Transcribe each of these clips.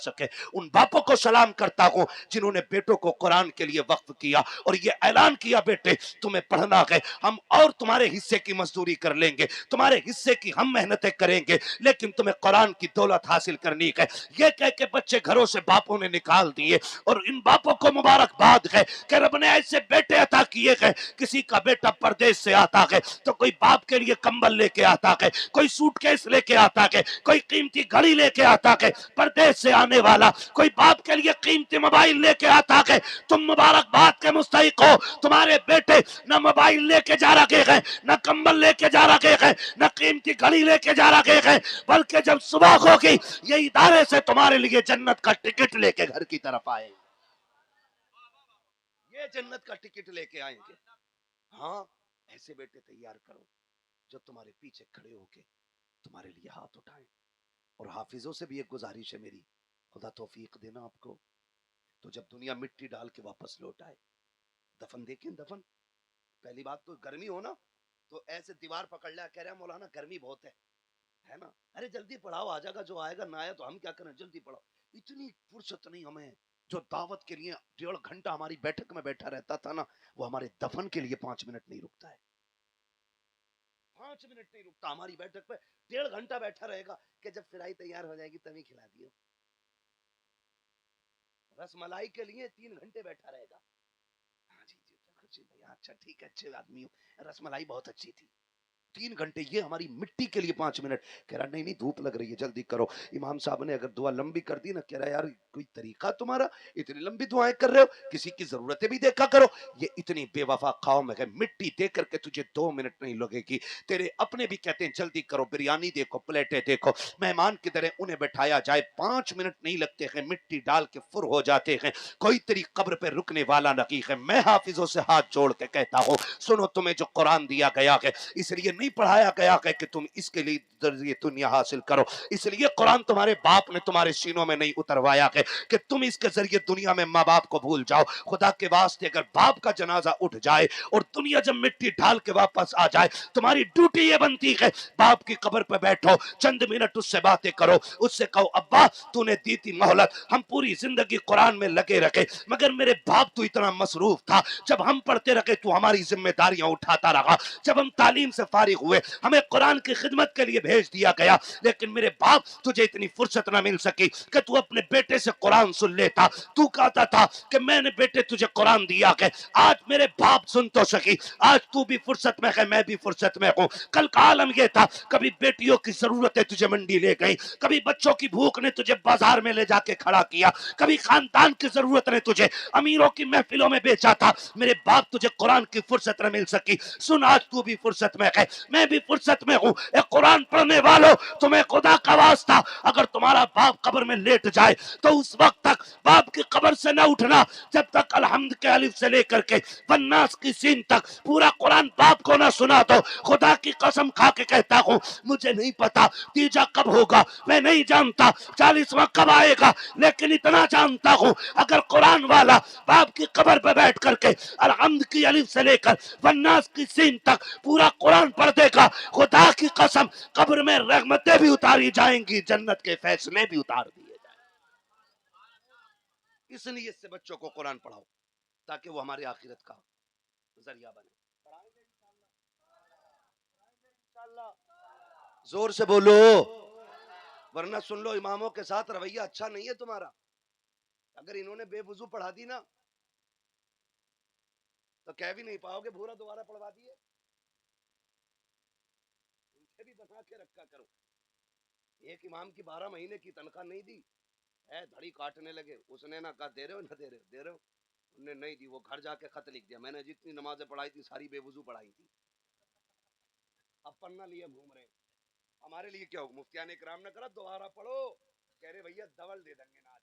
सके। उन बापों को सलाम करता हूँ जिन्होंने बेटों को कुरान के लिए वक्फ किया और ये ऐलान किया, बेटे तुम्हें पढ़ना है, हम और तुम्हारे हिस्से की मजदूरी कर लेंगे, तुम्हारे हिस्से की हम मेहनतें करेंगे, लेकिन तुम्हें कुरान की दौलत हासिल करनी है। ये कह के बच्चे घरों से बापों ने निकाल दिए। और इन बापों को मुबारकबाद है कि रब ने ऐसे बेटे अता किए हैं। किसी का बेटा परदेश से आता है तो कोई बाप के लिए कंबल लेके आता है, कोई सूटकेस लेके आता है, कोई कीमती घड़ी लेके आता है। परदेश से आने वाला कोई बाप के लिए कीमती मोबाइल लेके आता है। तुम मुबारकबाद के मुस्तहिक हो, तुम्हारे बेटे न मोबाइल लेके जा रखे हैं, न कंबल लेके जा रखे हैं, न कीमती घड़ी लेके जा रखे हैं, बल्कि जब सुबह होगी ये इदारे से तुम्हारे लिए जन्नत का टिकट लेके घर की तरफ आएंगे। ये जन्नत का टिकट लेके आएंगे। हाँ, ऐसे बेटे तैयार करो जो तुम्हारे पीछे खड़े होके तुम्हारे लिए हाथ उठाएं। और हाफिजों से भी एक गुजारिश है मेरी, खुदा तौफीक देना आपको, तो जब दुनिया मिट्टी डाल के वापस लौट आए, दफन देखें। दफन पहली बात तो गर्मी हो ना तो ऐसे दीवार पकड़ लिया, कह रहा है मौलाना गर्मी बहुत है ना, अरे जल्दी पढ़ाओ, आ जाएगा, जो आएगा ना आया तो हम क्या करें, जल्दी पढ़ाओ। इतनी फुर्सत नहीं हमें। जो दावत के लिए 1.5 घंटा हमारी बैठक में बैठा रहता था ना, वो हमारे दफन के लिए 5 मिनट नहीं रुकता है। 5 मिनट नहीं रुकता हमारी बैठक पे, 1.5 घंटा बैठा रहेगा कि जब फिराई तैयार हो जाएगी तभी खिला दियो। रसमलाई के लिए 3 घंटे बैठा रहेगा। हाँ जी जी भैया, अच्छा ठीक है, अच्छे आदमी हो, रसमलाई बहुत अच्छी थी। 3 घंटे, ये हमारी मिट्टी के लिए 5 मिनट। कह रहा नहीं नहीं धूप लग रही है, जल्दी करो। इमाम साहब ने अगर दुआ लंबी कर दी ना, कह रहा यार कोई तरीका तुम्हारा, इतनी लंबी दुआएं कर रहे हो, किसी की जरूरतें भी देखा करो। ये इतनी बेवफा कौम है, मिट्टी दे करके तुझे 2 मिनट नहीं लगेगी। तेरे अपने भी कहते हैं जल्दी करो, बिरयानी देखो, प्लेटें देखो, मेहमान की तरह उन्हें बैठाया जाए, 5 मिनट नहीं लगते हैं, मिट्टी डाल के फुर हो जाते हैं। कोई तेरी कब्र पे रुकने वाला नहीं है। मैं हाफिजों से हाथ जोड़ के कहता हूँ, सुनो, तुम्हें जो कुरान दिया गया है इसलिए नहीं पढ़ाया गया है कि तुम इसके लिए जरिए दुनिया हासिल करो। इसलिए कुरान तुम्हारे बाप ने तुम्हारे सीनों में नहीं उतरवाया है कि तुम इसके जरिए दुनिया में माँ बाप को भूल जाओ। खुदा के वास्ते अगर बाप का जनाजा उठ जाए और दुनिया जब मिट्टी ढाल के वापस आ जाए, तुम्हारी ड्यूटी ये बनती है, बाप की कब्र पे बैठो, चंद मिनट उससे बातें करो, उससे कहो अब्बा तूने दी थी मोहलत, हम पूरी जिंदगी कुरान में लगे रखे, मगर मेरे बाप तो इतना मसरूफ था, जब हम पढ़ते रखे तू हमारी जिम्मेदारियां उठाता रहा, जब हम तालीम से फारिग हुए हमें कुरान की खिदमत के लिए भेज दिया गया, लेकिन मेरे बाप तुझे इतनी फुर्सत ना मिल सकी कि तू अपने बेटे से कुरान सुन लेता। तू कहता था कि मैंने बेटे तुझे कुरान दिया है, आज मेरे बाप सुन तो सकी, आज तू भी फुर्सत में है, मैं भी फुर्सत में हूँ। कल का आलम यह था, कभी बेटियों की जरूरतें तुझे मंडी ले गई, कभी बच्चों की भूख ने तुझे बाजार में ले जाके खड़ा किया, कभी खानदान की जरूरत ने तुझे अमीरों की महफिलों में बेचा था। मेरे बाप तुझे कुरान की फुर्सत न मिल सकी, सुन आज तू भी फुर्सत में है, मैं भी फुर्सत में हूँ। कुरान पढ़ने वालों, तुम्हें खुदा का वास्ता, अगर तुम्हारा बाप कब्र में लेट जाए तो उस वक्त तक बाप की कब्र से न उठना जब तक अलहम्द के अलिफ से लेकर के वन्नास की सीन तक पूरा कुरान बाप को ना सुना दो। खुदा की कसम खा के कहता हूँ, मुझे नहीं पता तीजा कब होगा, मैं नहीं जानता 40वां कब आएगा, लेकिन इतना जानता हूँ अगर कुरान वाला बाप की कब्र पर बैठ करके अलहम्द की अलिफ से लेकर वन्नास की सीन तक पूरा कुरान पढ़ देगा, खुदा की कसम कब्र में रहमतें भी उतारी जाएंगी, जन्नत के फैसले भी उतार दिए जाएंगे। इसलिए इससे बच्चों को कुरान पढ़ाओ ताकि वो हमारे आखिरत का जरिया बने। जोर से बोलो, वरना सुन लो इमामों के साथ रवैया अच्छा नहीं है तुम्हारा। अगर इन्होंने बेवजू पढ़ा दी ना तो कह भी नहीं पाओगे भूरा दोबारा पढ़वा दिए। उनसे भी बना के रखा करो। एक इमाम की 12 महीने की तनख्वाह नहीं दी है, धड़ी काटने लगे, उसने ना कहा दे रहे हो ना दे रहे हो, दे रहे हो, उन्होंने नहीं दी, वो घर जाके खत लिख दिया, मैंने जितनी नमाजें पढ़ाई थी सारी बेवजू पढ़ाई थी, अब पन्ना लिए घूम रहे। हमारे लिए क्या हो, मुफ्तियान इकराम ने कहा दोबारा पढ़ो, कह रहे भैया डबल दे देंगे ना,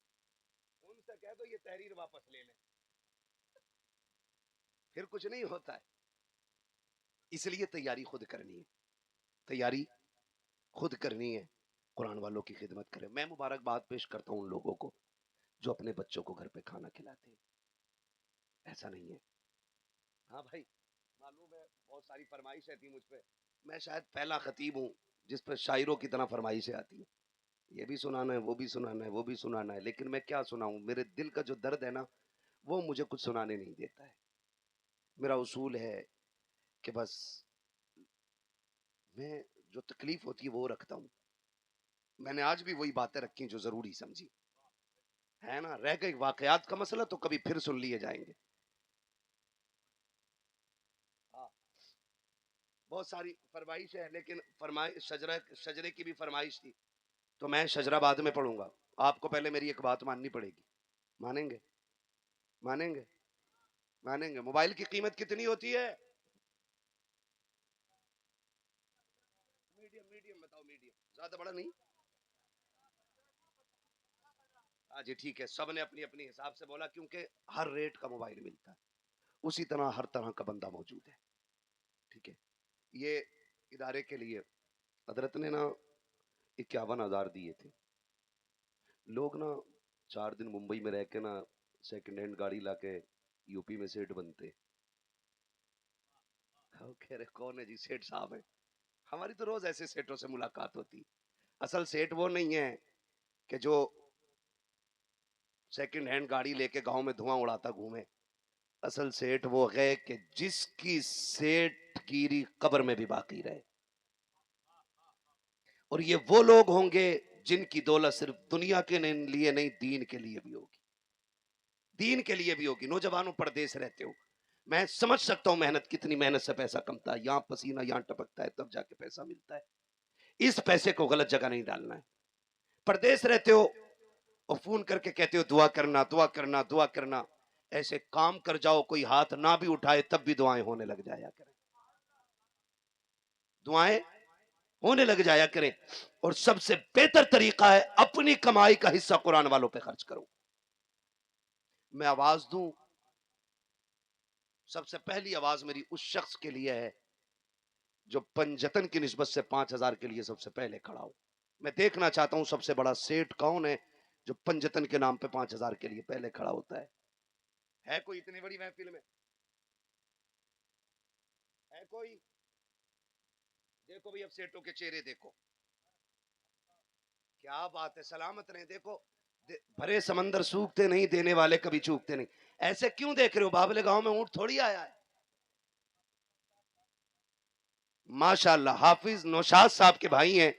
उनसे कह दो ये तहरीर वापस ले लें, फिर कुछ नहीं होता है। इसलिए तैयारी खुद करनी है, तैयारी खुद करनी है, कुरान वालों की खिदमत करें। मैं मुबारकबाद पेश करता हूं उन लोगों को जो अपने बच्चों को घर पे खाना खिलाते हैं, ऐसा नहीं है। हाँ भाई, मालूम है बहुत सारी फरमाइशें थी मुझ पे, मैं शायद पहला खतीब हूँ जिस पर शायरों की तरह फरमाइशें आती है, ये भी सुनाना है, वो भी सुनाना है, वो भी सुनाना है, लेकिन मैं क्या सुनाऊं? मेरे दिल का जो दर्द है ना, वो मुझे कुछ सुनाने नहीं देता है। मेरा उसूल है कि बस मैं जो तकलीफ होती है वो रखता हूँ। मैंने आज भी वही बातें रखी जो जरूरी समझी, है ना। रह गई वाकयात का मसला तो कभी फिर सुन लिए जाएंगे। हाँ, बहुत सारी फरमाइश है, लेकिन फरमाइश शजरा शजरे की भी फरमाइश थी, तो मैं शजरा बाद में पढ़ूंगा। आपको पहले मेरी एक बात माननी पड़ेगी। मानेंगे? मानेंगे? मानेंगे? मोबाइल की कीमत कितनी होती है? मीडियम मीडियम बताओ, मीडियम, ज्यादा बड़ा नहीं। हाँ जी ठीक है, सबने अपनी अपनी हिसाब से बोला, क्योंकि हर रेट का मोबाइल मिलता है, उसी तरह हर तरह का बंदा मौजूद है। ठीक है। ये इदारे के लिए हजरत ने ना 51,000 दिए थे। लोग ना 4 दिन मुंबई में रह के ना सेकंड हैंड गाड़ी लाके यूपी में सेठ बनते। वो कह रहे कौन है जी? सेठ साहब है। हमारी तो रोज ऐसे सेठों से मुलाकात होती। असल सेठ वो नहीं है कि जो सेकंड हैंड गाड़ी लेके गांव में धुआं उड़ाता घूमे। असल सेठ वो है कि जिसकी सेठगिरी कब्र में भी बाकी रहे। और ये वो लोग होंगे जिनकी दौलत सिर्फ दुनिया के लिए नहीं, दीन के लिए भी होगी। दीन के लिए भी होगी। नौजवानों, परदेश रहते हो, मैं समझ सकता हूं मेहनत, कितनी मेहनत से पैसा कमता है, यहाँ पसीना यहाँ टपकता है, तब जाके पैसा मिलता है। इस पैसे को गलत जगह नहीं डालना है। परदेश रहते हो और फोन करके कहते हो दुआ करना, दुआ करना, दुआ करना। ऐसे काम कर जाओ, कोई हाथ ना भी उठाए तब भी दुआएं होने लग जाया करें। दुआएं होने लग जाया करें। और सबसे बेहतर तरीका है अपनी कमाई का हिस्सा कुरान वालों पे खर्च करो। मैं आवाज दूं, सबसे पहली आवाज मेरी उस शख्स के लिए है जो पंजतन की निस्बत से 5,000 के लिए सबसे पहले खड़ा हो। मैं देखना चाहता हूं सबसे बड़ा सेठ कौन है जो पंजतन के नाम पे 5,000 के लिए पहले खड़ा होता है कोई इतनी बड़ी महफिल में? है कोई? देखो भाई, अब सेठों के चेहरे देखो। क्या बात है, सलामत रहे। देखो, भरे समंदर सूखते नहीं, देने वाले कभी चूकते नहीं। ऐसे क्यों देख रहे हो? बाबले गांव में ऊंट थोड़ी आया है। माशाल्लाह, हाफिज नौशाद साहब के भाई हैं,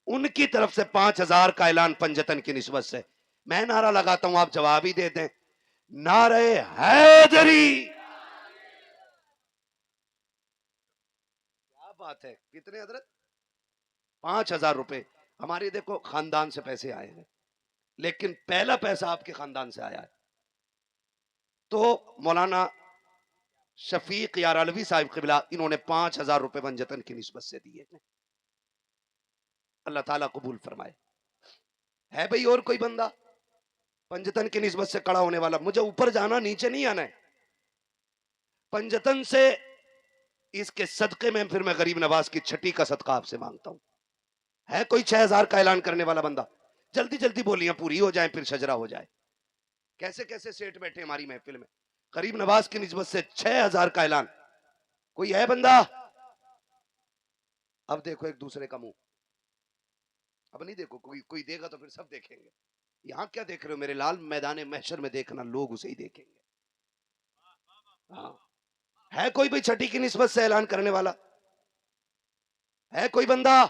उनकी तरफ से 5,000 का ऐलान पंजतन की निस्बत से। मैं नारा लगाता हूं, आप जवाब ही दे दें। नारे हैदरी। क्या बात है, कितने हजरत? 5,000 रुपए। हमारे देखो खानदान से पैसे आए हैं, लेकिन पहला पैसा आपके खानदान से आया है। तो मौलाना शफीक यार अलवी साहिब किबला, इन्होंने 5,000 रुपए पंजतन की निस्बत से दिए। अल्लाह ताला कबूल फरमाए। है भाई और कोई बंदा पंजतन की निस्बत से खड़ा होने वाला? मुझे ऊपर जाना, नीचे नहीं आना है। पंजतन से इसके सदके में फिर मैं गरीब नवाज की छठी का सदका आपसे मांगता हूं। है कोई 6,000 का ऐलान करने वाला बंदा? जल्दी जल्दी बोलियां पूरी हो जाए, फिर शजरा हो जाए। कैसे कैसे सेठ बैठे हमारी महफिल में। गरीब नवाज की निस्बत से 6,000 का ऐलान। कोई है बंदा? अब देखो एक दूसरे का मुंह। अब नहीं देखो, कोई कोई देगा तो फिर सब देखेंगे। यहां क्या देख रहे हो मेरे लाल? मैदान महशर में देखना, लोग उसे ही देखेंगे। हाँ। है कोई भाई छठी की निस्बत से ऐलान करने वाला? है कोई बंदा?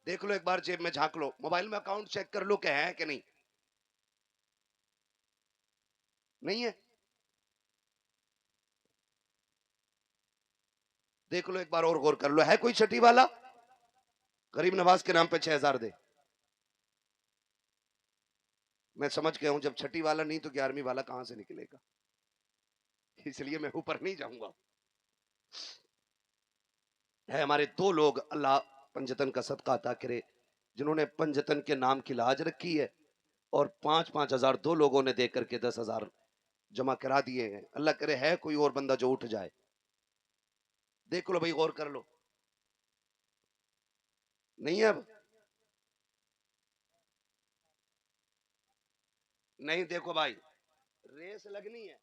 देख लो एक बार, जेब में झांक लो, मोबाइल में अकाउंट चेक कर लो कि है कि नहीं। नहीं है? देख लो एक बार और गौर कर लो, है कोई छठी वाला? गरीब नवाज के नाम पे 6,000 दे। मैं समझ गया हूं, जब छठी वाला नहीं तो 11वीं वाला कहां से निकलेगा, इसलिए मैं ऊपर नहीं जाऊंगा। है हमारे दो लोग, अल्लाह पंजतन का सदका अता करे, जिन्होंने पंजतन के नाम की लाज रखी है, और 5-5 हजार दो लोगों ने देकर के 10,000 जमा करा दिए हैं। अल्लाह करे है कोई और बंदा जो उठ जाए। देख लो भाई, गौर कर लो। नहीं है अब? नहीं, देखो भाई, रेस लगनी है।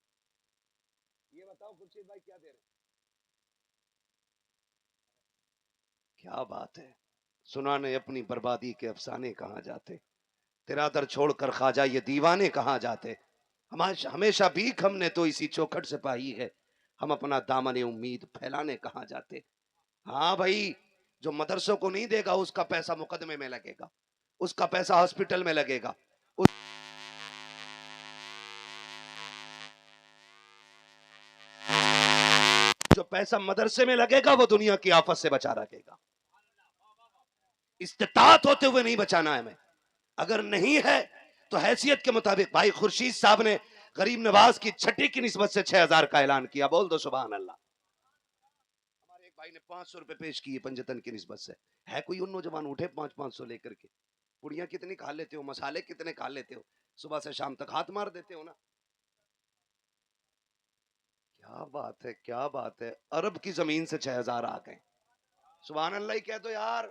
ये बताओ खुर्शीद भाई क्या दे रहे हैं? क्या बात है, सुनाने अपनी बर्बादी के अफसाने कहाँ जाते, तेरा दर छोड़कर ख्वाजा ये दीवाने कहाँ जाते। हमेशा भीख हमने तो इसी चौखट से पाई है, हम अपना दामन उम्मीद फैलाने कहाँ जाते। हाँ भाई, जो मदरसों को नहीं देगा उसका पैसा मुकदमे में लगेगा, उसका पैसा हॉस्पिटल में लगेगा, जो पैसा मदरसे में लगेगा वो दुनिया की आफत से बचा रखेगा। इस्तिताअत होते हुए नहीं बचाना है हमें। अगर नहीं है तो हैसियत के मुताबिक, भाई खुर्शीद साहब ने गरीब नवाज की छठी की निस्बत से 6,000 का ऐलान किया, बोल दो सुभान अल्लाह। हमारे एक भाई ने 500 रुपए पेश किए पंजतन की निस्बत से। है कोई उन नौजवान उठे 500 लेकर के? पुड़ियां कितनी खा लेते हो, मसाले कितने खा लेते हो, सुबह से शाम तक हाथ मार देते हो ना। क्या बात है, क्या बात है, अरब की जमीन से 6,000 आ गए। सुभान अल्लाह ही कह दो यार।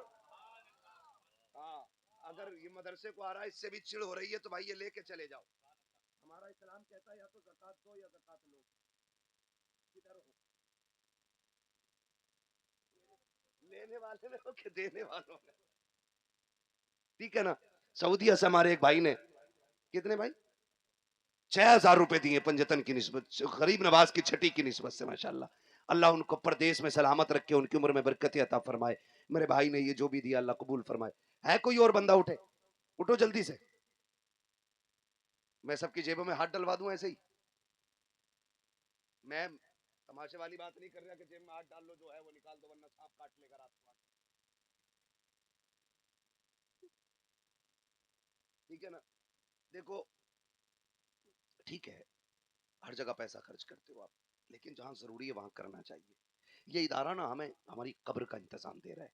हाँ, अगर ये मदरसे को आ रहा है इससे भी चिड़ हो रही है तो भाई ये लेके चले जाओ। हमारा इस्लाम कहता है या तो ज़कात दो या ज़कात लो। किधर हो, लेने वाले में हो कि देने वालों में? ठीक है ना। सऊदीया से हमारे एक भाई ने कितने भाई 6,000 रुपए दिए पंजतन की निस्बत, गरीब नवाज की छठी की निस्बत से। माशाल्लाह, अल्लाह उनको परदेश में सलामत रखे, उनकी उम्र में बरकत अता फरमाए। मेरे भाई ने ये जो भी दिया अल्लाह कबूल फरमाए। है कोई और बंदा उठे, उठो जल्दी से, मैं सबकी जेबों में हाथ डलवा दूं ऐसे ही। मैं तमाशे वाली बात नहीं कर रहा कि जेब में हाथ डाल लो, जो है वो निकाल दो वरना सांप काट लेगा रात को। ठीक है ना। देखो, ठीक है, हर जगह पैसा खर्च करते हो आप, लेकिन जहां जरूरी है वहां करना चाहिए। ये इदारा ना हमें हमारी कब्र का इंतजाम दे रहा है,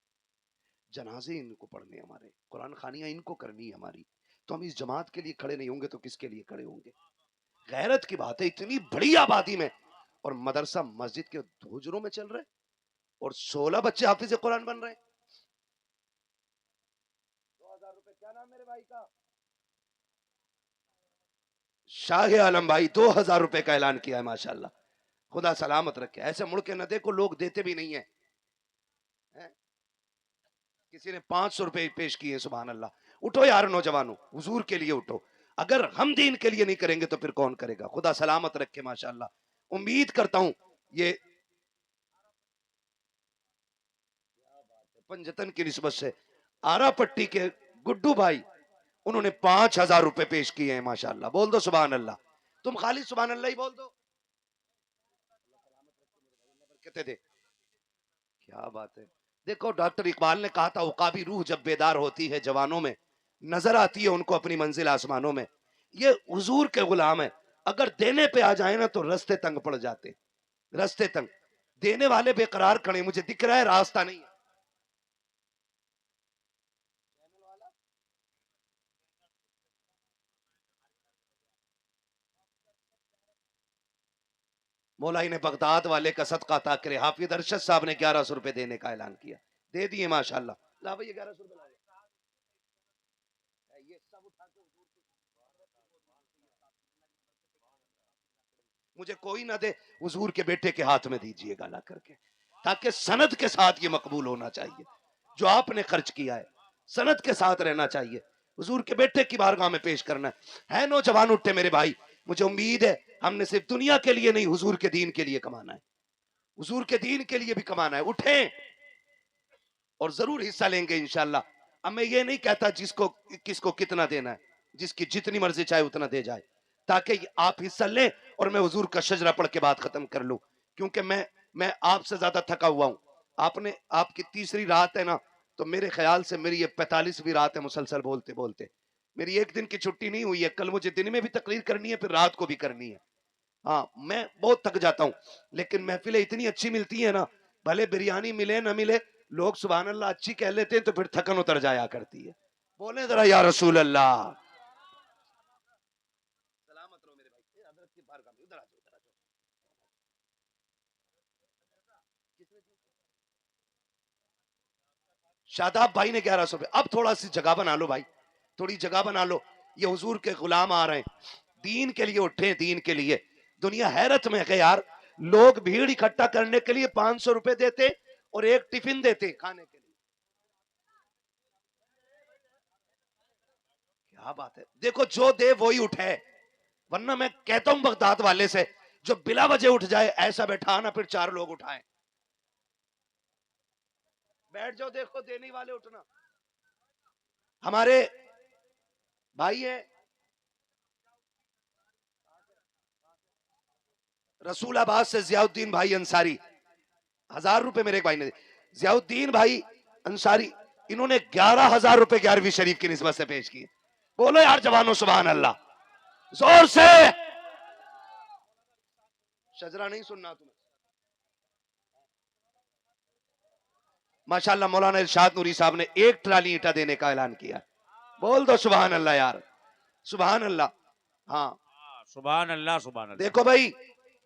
जनाजे इनको पढ़ने हमारे, कुरान खानियां इनको करनी है हमारी, तो हम इस जमात के लिए खड़े नहीं होंगे तो किसके लिए खड़े होंगे? गैरत की बात है, इतनी बड़ी आबादी में और मदरसा मस्जिद के हुजरों में चल रहे, और 16 बच्चे हाफिज कुरान बन रहे हैं। 2,000 रुपए, क्या नाम मेरे भाई का? शाह आलम भाई, 2,000 रुपए का ऐलान किया है। माशाल्लाह, खुदा सलामत रखे, ऐसे मुड़ के न देखो, लोग देते भी नहीं है, है? किसी ने 500 रुपए पेश किए, सुभान अल्लाह। उठो यार नौजवानों, हुजूर के लिए उठो। अगर हम दीन के लिए नहीं करेंगे तो फिर कौन करेगा? खुदा सलामत रखे। माशाल्लाह, उम्मीद करता हूं ये पंजतन की निस्बत से आरा पट्टी के गुड्डू भाई, उन्होंने 5,000 रुपए पेश किए हैं। माशाल्लाह, बोल दो सुभान अल्लाह। तुम खाली सुभान अल्लाह ही बोल दो। कहते थे, क्या बात है। देखो, डॉक्टर इकबाल ने कहा था, उकाबी रूह जब बेदार होती है जवानों में, नजर आती है उनको अपनी मंजिल आसमानों में। ये हुजूर के गुलाम है, अगर देने पे आ जाए ना तो रास्ते तंग पड़ जाते, रास्ते तंग। देने वाले बेकरार खड़े, मुझे दिख रहा है रास्ता नहीं है। मौलाई ने बगदाद वाले का सदका अता करे, हाफिज अरशद साहब ने 1100 रुपए देने का ऐलान किया, दे दिए माशाल्लाह। ला भाई 1100 रुपए ला, ये सब उठा के मुझे कोई ना दे, हुजूर के बेटे के हाथ में दीजिएगा ला करके, ताकि सनद के साथ ये मकबूल होना चाहिए। जो आपने खर्च किया है सनद के साथ रहना चाहिए, हुजूर के बेटे की बारगाह में पेश करना है। नौजवान उठे मेरे भाई, मुझे उम्मीद है हमने सिर्फ दुनिया के लिए नहीं, हुजूर के दीन के लिए कमाना है, हुजूर के दीन के लिए भी कमाना है। उठे और जरूर हिस्सा लेंगे इंशाल्लाह। अब मैं ये नहीं कहता जिसको किसको कितना देना है, जिसकी जितनी मर्जी चाहे उतना दे जाए, ताकि आप हिस्सा लें और मैं हुजूर का शजरा पढ़ के बात खत्म कर लूं, क्योंकि मैं आपसे ज्यादा थका हुआ हूं। आपने, आपकी तीसरी रात है ना, तो मेरे ख्याल से मेरी ये 45वीं रात है मुसलसल बोलते बोलते। मेरी एक दिन की छुट्टी नहीं हुई है, कल मुझे दिन में भी तकरीर करनी है, फिर रात को भी करनी है। हाँ, मैं बहुत थक जाता हूँ, लेकिन महफिलें इतनी अच्छी मिलती है ना, भले बिरयानी मिले ना मिले, लोग सुभान अल्लाह अच्छी कह लेते हैं तो फिर थकन उतर जाया करती है। बोले जरा या रसूल अल्लाह। सलामत रहो मेरे भाई, हजरत की बारगाह में उधर आ जाओ, उधर आ जाओ। शादाब भाई ने 1100 रुपए, अब थोड़ा सी जगह बना लो भाई, थोड़ी जगह बना लो। ये हुजूर के गुलाम आ रहे हैं, दीन के लिए उठे, दीन के लिए। दुनिया हैरत में है यार, लोग भीड़ इकट्ठा करने के लिए 500 रुपए देते और एक टिफिन देते खाने के लिए। क्या बात है, देखो जो दे वो ही उठे, वरना मैं कहता हूं बगदाद वाले से, जो बिला वजह उठ जाए ऐसा बैठा ना, फिर 4 लोग उठाएं। बैठ जाओ, देखो देने वाले उठना। हमारे भाई है रसूलाबाद से जियाउद्दीन भाई अंसारी, 1000 रुपए मेरे एक भाई ने, जियाउद्दीन भाई अंसारी, इन्होंने 11,000 रुपए 11वीं शरीफ की निस्बत से पेश किए। बोलो यार जवानों सुभान अल्लाह, जोर से। शजरा नहीं सुनना तुम्हें। माशाल्लाह मौलाना इरशाद नूरी साहब ने 1 ट्राली ईंटा देने का ऐलान किया। बोल दो सुभान अल्लाह यार, सुभान अल्लाह। हाँ सुभान अल्लाह, सुभान अल्लाह। देखो भाई,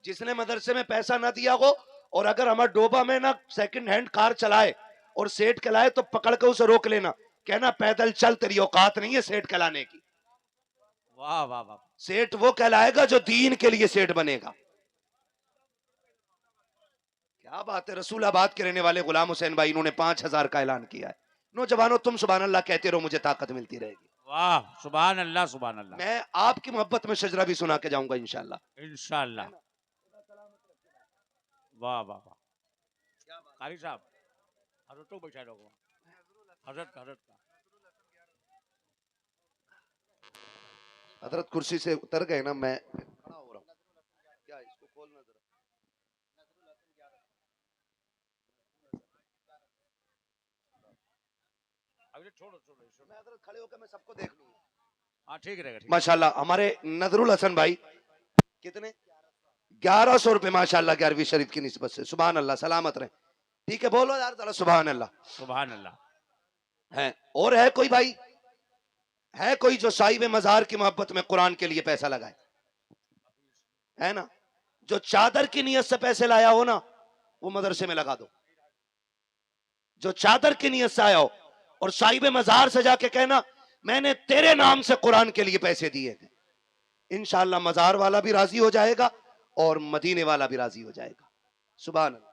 जिसने मदरसे में पैसा ना दिया हो, और अगर हमारे डोबा में ना सेकंड हैंड कार चलाए और सेठ कहलाए, तो पकड़ के उसे रोक लेना, कहना पैदल चल, तेरी औकात नहीं है सेठ कहलाने की। वाह वाह वाह। सेठ वो कहलाएगा जो दीन के लिए सेठ बनेगा। क्या बात है। रसूलाबाद के रहने वाले गुलाम हुसैन भाई, इन्होंने 5,000 का ऐलान किया है। नौजवानों तुम सुभान अल्लाह कहते रहो, मुझे ताकत मिलती रहेगी। वाह सुभान अल्लाह, सुभान अल्लाह। मैं आपकी मोहब्बत में शजरा भी सुना के जाऊंगा इंशाल्लाह। इंशाल्लाह। वाह वाह वाह। कारी साहब हजरत तो बैठा लोग, हजरत हजरत का। हजरत कुर्सी से उतर गए ना, मैं खड़ा हो रहा हूँ। क्या इसको खोलना जरा। अभी छोड़ो छोड़ो, मैं हजरत खड़े होकर मैं सबको देख लूंगा। हाँ ठीक रहेगा। माशाल्लाह हमारे नजरुल हसन भाई, कितने 1100 रुपए माशाल्लाह 11वीं शरीफ की निस्बत से। सुभान अल्लाह, सलामत रहे। ठीक है बोलो यार जरा सुभान अल्लाह, सुभान अल्लाह। है और है कोई भाई, है कोई जो साहिब मजार की मोहब्बत में कुरान के लिए पैसा लगाए, है ना? जो चादर की नियत से पैसे लाया हो ना, वो मदरसे में लगा दो। जो चादर की नियत से आया हो और साहिब मजार से जाके कहना मैंने तेरे नाम से कुरान के लिए पैसे दिए थे, इंशाअल्लाह मजार वाला भी राजी हो जाएगा और मदीने वाला भी राजी हो जाएगा। सुभान अल्लाह।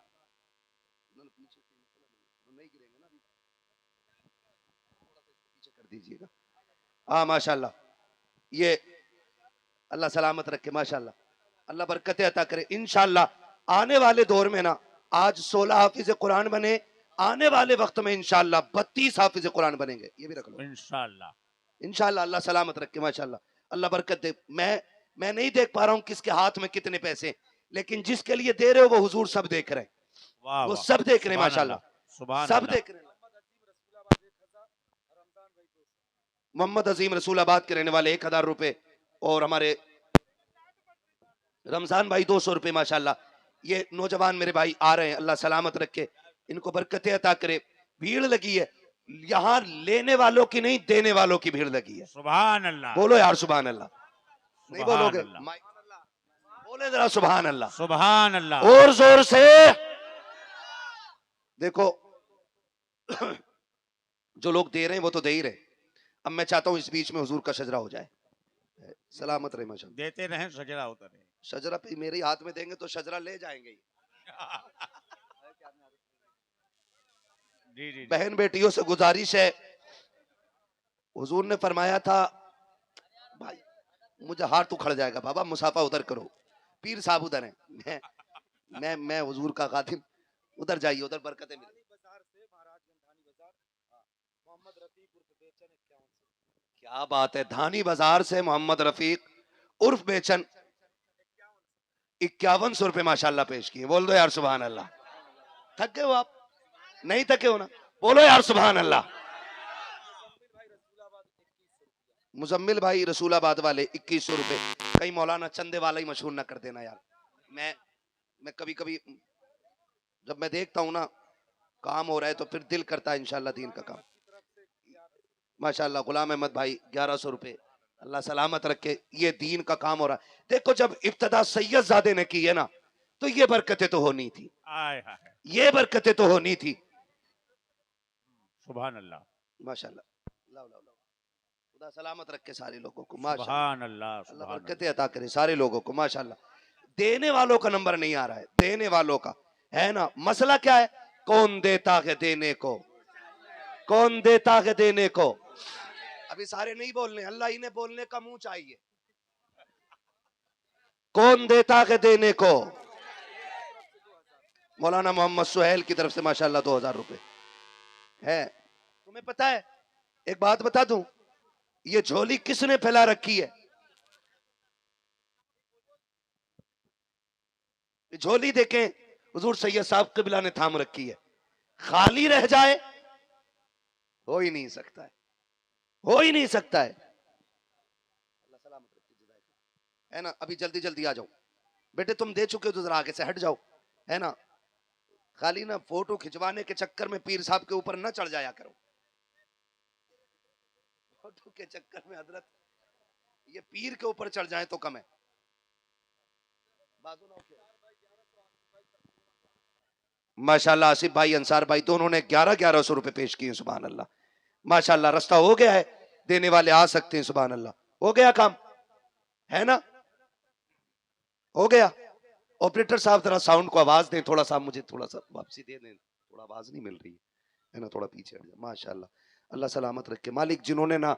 कर दीजिएगा। हाँ माशाल्लाह, ये अल्लाह सलामत रखे, माशाल्लाह अल्लाह बरकतें अता करे। इंशाअल्लाह आने वाले दौर में ना, आज 16 हाफिज कुरान बने, आने वाले वक्त में इंशाअल्लाह 32 हाफिज कुरान बनेंगे, ये भी रख लो इंशाअल्लाह। इंशाअल्लाह। अल्लाह सलामत रखे, माशाअल्लाह अल्लाह बरकत दे। मैं नहीं देख पा रहा हूँ किसके हाथ में कितने पैसे, लेकिन जिसके लिए दे रहे हो वो हुजूर सब देख रहे हैं, वो सब देख रहे हैं माशाअल्लाह, सब देख रहे हैं। मोहम्मद अजीम रसूलाबाद के रहने वाले 1000 रुपए, और हमारे रमजान भाई 200 रुपए माशाल्लाह। ये नौजवान मेरे भाई आ रहे हैं, अल्लाह सलामत रखे, इनको बरकतें अता करे। भीड़ लगी है यहाँ, लेने वालों की नहीं देने वालों की भीड़ लगी है। सुभान अल्लाह। बोलो यार सुभान अल्लाह। नहीं बोलोगे? बोले जरा सुभान अल्लाह, सुभान अल्लाह। और जोर से। देखो जो लोग दे रहे हैं वो तो दे ही रहे। अब मैं चाहता हूं इस बीच में हुजूर का शजरा हो जाए। सलामत रहे माशाल्लाह। देते रहे सजरा होता रहे। शजरा पे मेरे हाथ में देंगे तो शजरा ले जाएंगे। जी जी। बहन बेटियों से गुजारिश है, हुजूर ने फरमाया था, भाई मुझे हाथ उखड़ जाएगा बाबा, मुसाफा उधर करो, पीर साहब उधर हैं, मैं हुजूर का खातिम, उधर जाइए, उधर बरकतें मिले। क्या बात है, धानी बाजार से मोहम्मद रफीक उर्फ बेचन 5100 रुपए माशाल्लाह पेश किए। बोल दो यार सुभान अल्लाह। थक गए हो आप? नहीं थके हो ना? बोलो यार सुभान अल्लाह। मुजम्मिल भाई रसूलाबाद वाले 2100 रुपए। कहीं मौलाना चंदे वाला ही मशहूर ना कर देना यार। मैं कभी कभी जब मैं देखता हूं ना काम हो रहा है तो फिर दिल करता है इंशाल्लाह दीन का काम। माशाल्लाह गुलाम अहमद भाई 1100 रुपए, अल्लाह सलामत रखे, ये दीन का काम हो रहा है। देखो जब इब्तदा सैयद ज़ादे ने की है ना, तो ये बरकतें तो होनी थी, ये बरकतें तो होनी थी। सुभान अल्लाह, माशाल्लाह। खुदा सलामत रखे सारे लोगों को, सुभान अल्लाह, अल्लाह बरकतें अता करे सारे लोगों को माशाल्लाह। देने वालों का नंबर नहीं आ रहा है, देने वालों का है ना। मसला क्या है? कौन देता है देने को, कौन देता है देने को। अब अभी सारे नहीं बोलने, अल्लाह ही ने बोलने का मुंह चाहिए। कौन देता है देने को? मौलाना मोहम्मद सुहेल की तरफ से माशाल्लाह 2000 रुपए है। तुम्हें पता है, एक बात बता दूं, ये झोली किसने फैला रखी है? ये झोली देखें, हुजूर सैयद साहब क़िबला ने थाम रखी है। खाली रह जाए, हो ही नहीं सकता है, हो ही नहीं सकता है। अल्लाह सलामत रखे, है ना। अभी जल्दी जल्दी आ जाओ बेटे, तुम दे चुके हो तो जरा आगे से हट जाओ, है ना। खाली ना फोटो खिंचवाने के चक्कर में पीर साहब के ऊपर ना चढ़ जाया करो। फोटो के चक्कर में हजरत ये पीर के ऊपर चढ़ जाए तो कम है। माशाल्लाह आसिफ भाई, अंसार भाई दोनों ने 1100 रुपए पेश किए। सुभान अल्लाह, माशाल्लाह। रास्ता हो गया है, देने वाले आ सकते हैं। सुभान अल्लाह, हो गया काम, है ना, हो गया। ऑपरेटर साहब जरा साउंड को आवाज दें थोड़ा सा, मुझे थोड़ा सा वापसी दे दें, थोड़ा आवाज नहीं मिल रही है ना, थोड़ा पीछे हट जाए। माशाल्लाह, अल्लाह सलामत रखे। मालिक जिन्होंने ना